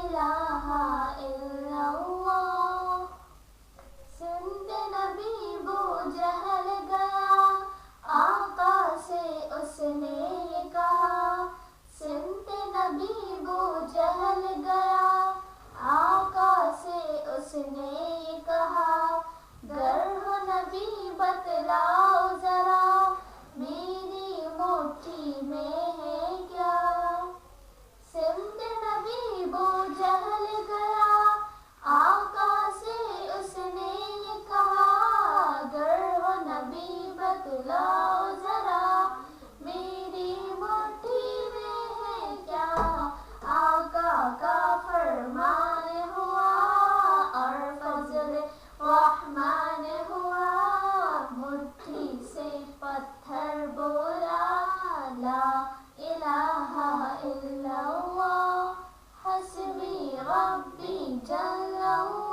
इलाहा इल्लल्लाह। सुनते नबी वो जहल गया, आका से उसने ये कहा। सुनते नबी वो जहल गया, आका से उसने ये कहा। गर हो नबी बतलाओ जरा, मेरी मुट्ठी में है क्या। सुनते नबी वो जहल गया, आका से उसने ये कहा। गर हो नबी बतलाओ जरा, मेरी मुट्ठी में है क्या। आका का फरमान हुआ और फजल रहमान हुआ। मुट्ठी से पत्थर बोला, ला इलाहा इल्लल्लाह। हस्बी रब्बी जल्लल्लाह।